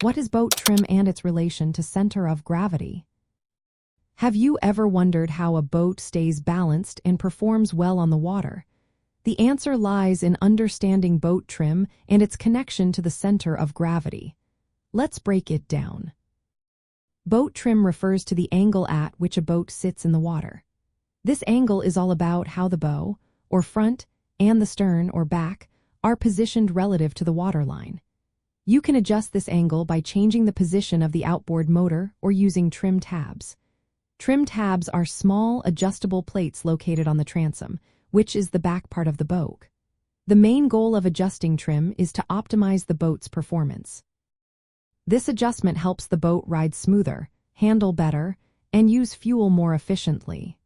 What is boat trim and its relation to center of gravity? Have you ever wondered how a boat stays balanced and performs well on the water? The answer lies in understanding boat trim and its connection to the center of gravity. Let's break it down. Boat trim refers to the angle at which a boat sits in the water. This angle is all about how the bow, or front, and the stern, or back, are positioned relative to the waterline. You can adjust this angle by changing the position of the outboard motor or using trim tabs. Trim tabs are small, adjustable plates located on the transom, which is the back part of the boat. The main goal of adjusting trim is to optimize the boat's performance. This adjustment helps the boat ride smoother, handle better, and use fuel more efficiently.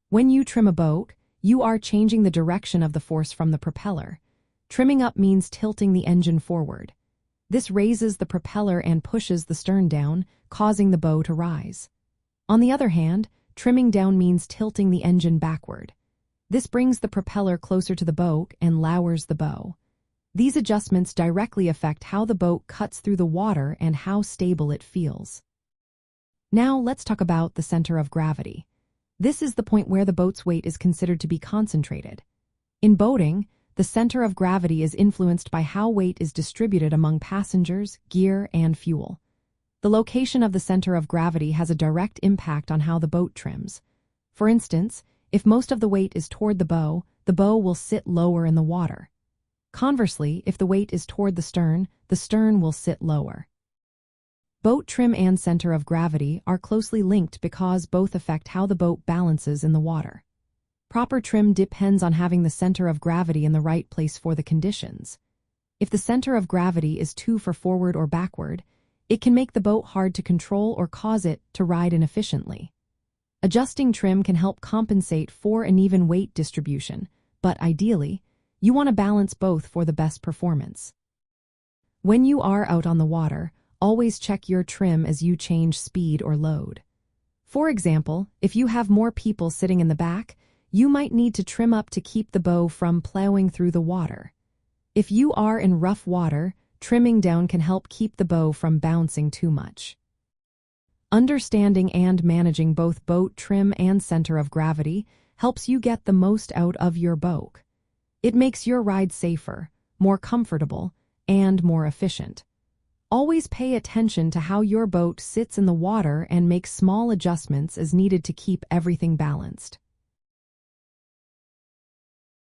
When you trim a boat, you are changing the direction of the force from the propeller. Trimming up means tilting the engine forward. This raises the propeller and pushes the stern down, causing the bow to rise. On the other hand, trimming down means tilting the engine backward. This brings the propeller closer to the boat and lowers the bow. These adjustments directly affect how the boat cuts through the water and how stable it feels. Now let's talk about the center of gravity. This is the point where the boat's weight is considered to be concentrated. In boating, the center of gravity is influenced by how weight is distributed among passengers, gear, and fuel. The location of the center of gravity has a direct impact on how the boat trims. For instance, if most of the weight is toward the bow will sit lower in the water. Conversely, if the weight is toward the stern will sit lower. Boat trim and center of gravity are closely linked because both affect how the boat balances in the water. Proper trim depends on having the center of gravity in the right place for the conditions. If the center of gravity is too far forward or backward, it can make the boat hard to control or cause it to ride inefficiently. Adjusting trim can help compensate for an even weight distribution, but ideally, you want to balance both for the best performance. When you are out on the water, always check your trim as you change speed or load. For example, if you have more people sitting in the back, you might need to trim up to keep the bow from plowing through the water. If you are in rough water, trimming down can help keep the bow from bouncing too much. Understanding and managing both boat trim and center of gravity helps you get the most out of your boat. It makes your ride safer, more comfortable, and more efficient. Always pay attention to how your boat sits in the water and make small adjustments as needed to keep everything balanced.